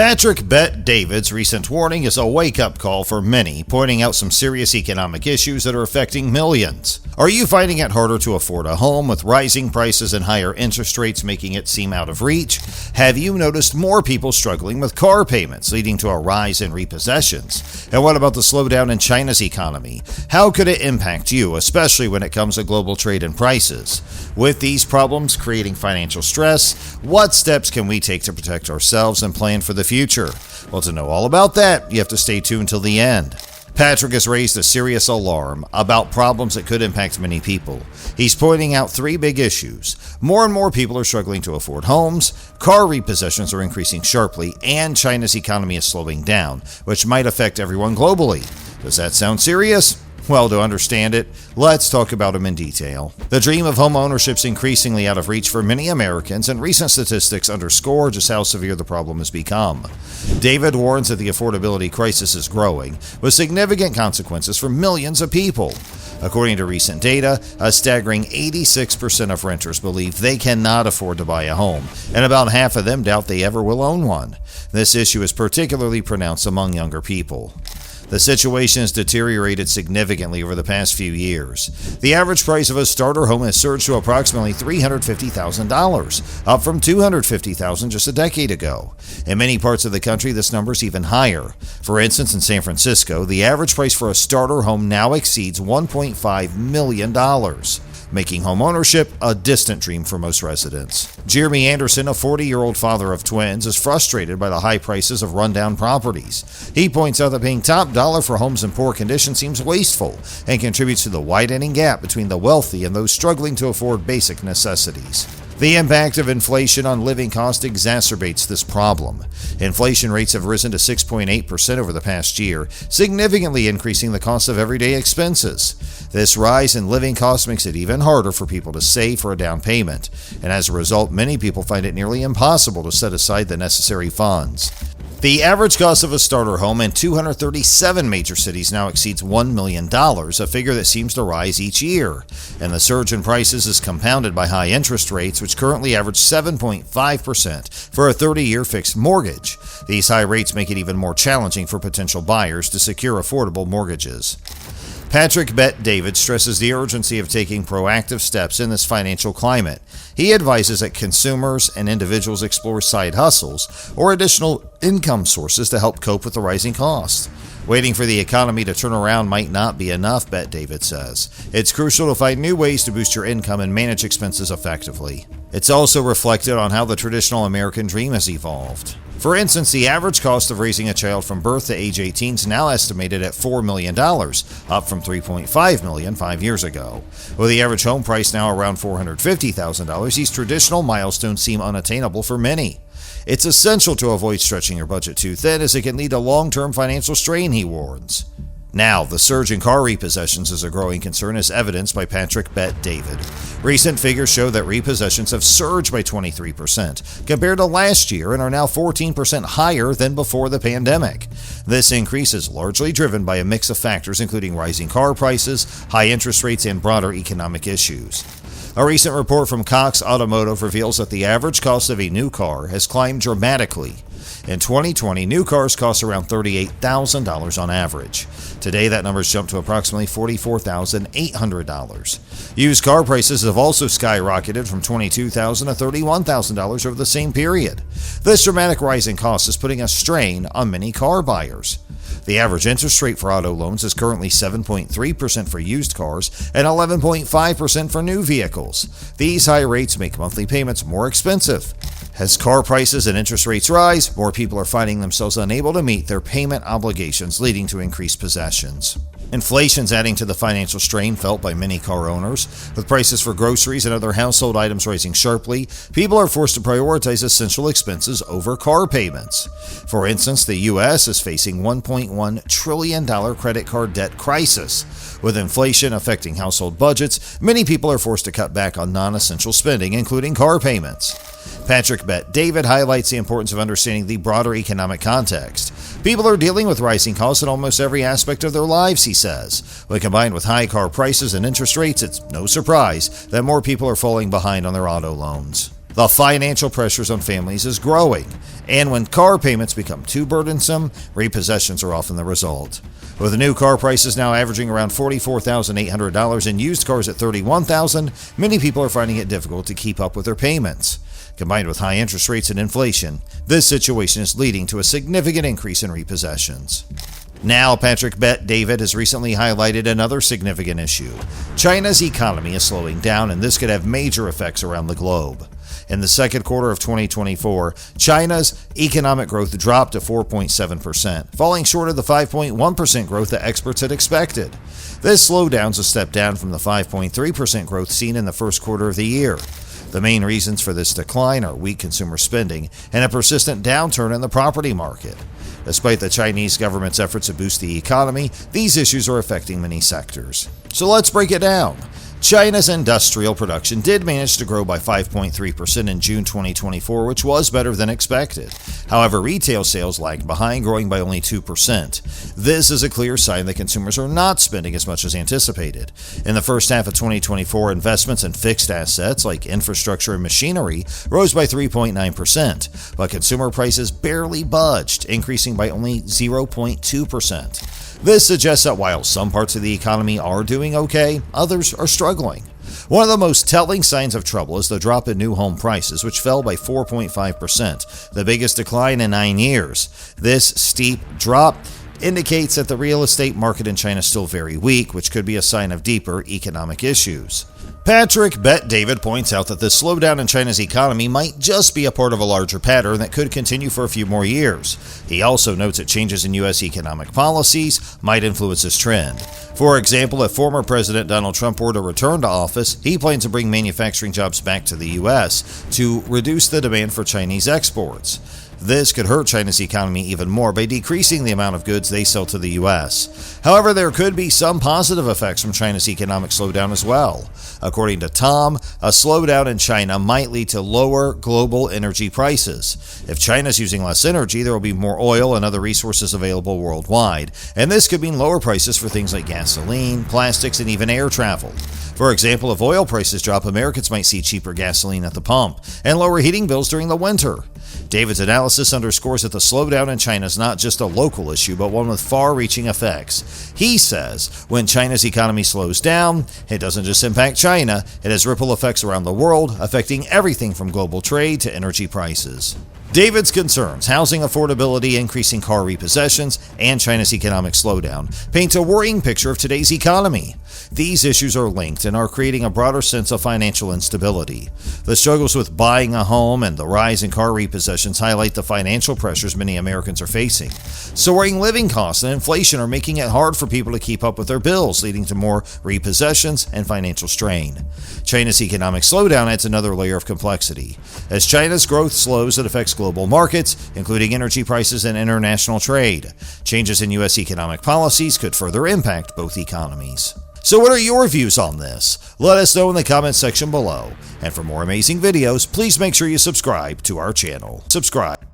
Patrick Bet David's recent warning is a wake-up call for many, pointing out some serious economic issues that are affecting millions. Are you finding it harder to afford a home with rising prices and higher interest rates making it seem out of reach? Have you noticed more people struggling with car payments, leading to a rise in repossessions? And what about the slowdown in China's economy? How could it impact you, especially when it comes to global trade and prices? With these problems creating financial stress, what steps can we take to protect ourselves and plan for the future? Well, to know all about that, you have to stay tuned till the end. Patrick has raised a serious alarm about problems that could impact many people. He's pointing out three big issues. More and more people are struggling to afford homes, car repossessions are increasing sharply, and China's economy is slowing down, which might affect everyone globally. Does that sound serious? Well, to understand it, let's talk about them in detail. The dream of home ownership is increasingly out of reach for many Americans, and recent statistics underscore just how severe the problem has become. David warns that the affordability crisis is growing, with significant consequences for millions of people. According to recent data, a staggering 86% of renters believe they cannot afford to buy a home, and about half of them doubt they ever will own one. This issue is particularly pronounced among younger people. The situation has deteriorated significantly over the past few years. The average price of a starter home has surged to approximately $350,000, up from $250,000 just a decade ago. In many parts of the country, this number is even higher. For instance, in San Francisco, the average price for a starter home now exceeds $1.5 million. Making home ownership a distant dream for most residents. Jeremy Anderson, a 40-year-old father of twins, is frustrated by the high prices of rundown properties. He points out that paying top dollar for homes in poor condition seems wasteful and contributes to the widening gap between the wealthy and those struggling to afford basic necessities. The impact of inflation on living costs exacerbates this problem. Inflation rates have risen to 6.8% over the past year, significantly increasing the cost of everyday expenses. This rise in living costs makes it even harder for people to save for a down payment, and as a result, many people find it nearly impossible to set aside the necessary funds. The average cost of a starter home in 237 major cities now exceeds $1 million, a figure that seems to rise each year. And the surge in prices is compounded by high interest rates, which currently average 7.5% for a 30-year fixed mortgage. These high rates make it even more challenging for potential buyers to secure affordable mortgages. Patrick Bet David stresses the urgency of taking proactive steps in this financial climate. He advises that consumers and individuals explore side hustles or additional income sources to help cope with the rising costs. Waiting for the economy to turn around might not be enough, Bet David says. It's crucial to find new ways to boost your income and manage expenses effectively. It's also reflected on how the traditional American dream has evolved. For instance, the average cost of raising a child from birth to age 18 is now estimated at $4 million, up from $3.5 million 5 years ago. With the average home price now around $450,000, these traditional milestones seem unattainable for many. It's essential to avoid stretching your budget too thin, as it can lead to long-term financial strain, he warns. Now, the surge in car repossessions is a growing concern, as evidenced by Patrick Bet David. Recent figures show that repossessions have surged by 23% compared to last year and are now 14% higher than before the pandemic. This increase is largely driven by a mix of factors, including rising car prices, high interest rates, and broader economic issues. A recent report from Cox Automotive reveals that the average cost of a new car has climbed dramatically. In 2020, new cars cost around $38,000 on average. Today, that number has jumped to approximately $44,800. Used car prices have also skyrocketed from $22,000 to $31,000 over the same period. This dramatic rise in costs is putting a strain on many car buyers. The average interest rate for auto loans is currently 7.3% for used cars and 11.5% for new vehicles. These high rates make monthly payments more expensive. As car prices and interest rates rise, more people are finding themselves unable to meet their payment obligations, leading to increased possessions. Inflation's adding to the financial strain felt by many car owners. With prices for groceries and other household items rising sharply, people are forced to prioritize essential expenses over car payments. For instance, the U.S. is facing $1.1 trillion credit card debt crisis. With inflation affecting household budgets, many people are forced to cut back on non-essential spending, including car payments. Patrick Bet David highlights the importance of understanding the broader economic context. People are dealing with rising costs in almost every aspect of their lives, he says. When combined with high car prices and interest rates, it's no surprise that more people are falling behind on their auto loans. The financial pressures on families is growing, and when car payments become too burdensome, repossessions are often the result. With new car prices now averaging around $44,800 and used cars at $31,000, many people are finding it difficult to keep up with their payments. Combined with high interest rates and inflation, this situation is leading to a significant increase in repossessions. Now, Patrick Bet-David has recently highlighted another significant issue. China's economy is slowing down, and this could have major effects around the globe. In the second quarter of 2024, China's economic growth dropped to 4.7%, falling short of the 5.1% growth that experts had expected. This slowdown is a step down from the 5.3% growth seen in the first quarter of the year. The main reasons for this decline are weak consumer spending and a persistent downturn in the property market. Despite the Chinese government's efforts to boost the economy, these issues are affecting many sectors. So let's break it down. China's industrial production did manage to grow by 5.3% in June 2024, which was better than expected. However, retail sales lagged behind, growing by only 2%. This is a clear sign that consumers are not spending as much as anticipated. In the first half of 2024, investments in fixed assets like infrastructure and machinery rose by 3.9%, but consumer prices barely budged, increasing by only 0.2%. This suggests that while some parts of the economy are doing okay, others are struggling. One of the most telling signs of trouble is the drop in new home prices, which fell by 4.5%, the biggest decline in 9 years. This steep drop indicates that the real estate market in China is still very weak, which could be a sign of deeper economic issues. Patrick Bet-David points out that this slowdown in China's economy might just be a part of a larger pattern that could continue for a few more years. He also notes that changes in U.S. economic policies might influence this trend. For example, if former President Donald Trump were to return to office, he plans to bring manufacturing jobs back to the U.S. to reduce the demand for Chinese exports. This could hurt China's economy even more by decreasing the amount of goods they sell to the U.S. However, there could be some positive effects from China's economic slowdown as well. According to Tom, a slowdown in China might lead to lower global energy prices. If China is using less energy, there will be more oil and other resources available worldwide, and this could mean lower prices for things like gasoline, plastics, and even air travel. For example, if oil prices drop, Americans might see cheaper gasoline at the pump and lower heating bills during the winter. David's analysis underscores that the slowdown in China is not just a local issue, but one with far-reaching effects. He says when China's economy slows down, it doesn't just impact China, it has ripple effects around the world, affecting everything from global trade to energy prices. David's concerns, housing affordability, increasing car repossessions, and China's economic slowdown paint a worrying picture of today's economy. These issues are linked and are creating a broader sense of financial instability. The struggles with buying a home and the rise in car repossessions highlight the financial pressures many Americans are facing. Soaring living costs and inflation are making it hard for people to keep up with their bills, leading to more repossessions and financial strain. China's economic slowdown adds another layer of complexity. As China's growth slows, it affects global markets, including energy prices and international trade. Changes in U.S. economic policies could further impact both economies. So what are your views on this? Let us know in the comments section below. And for more amazing videos, please make sure you subscribe to our channel. Subscribe.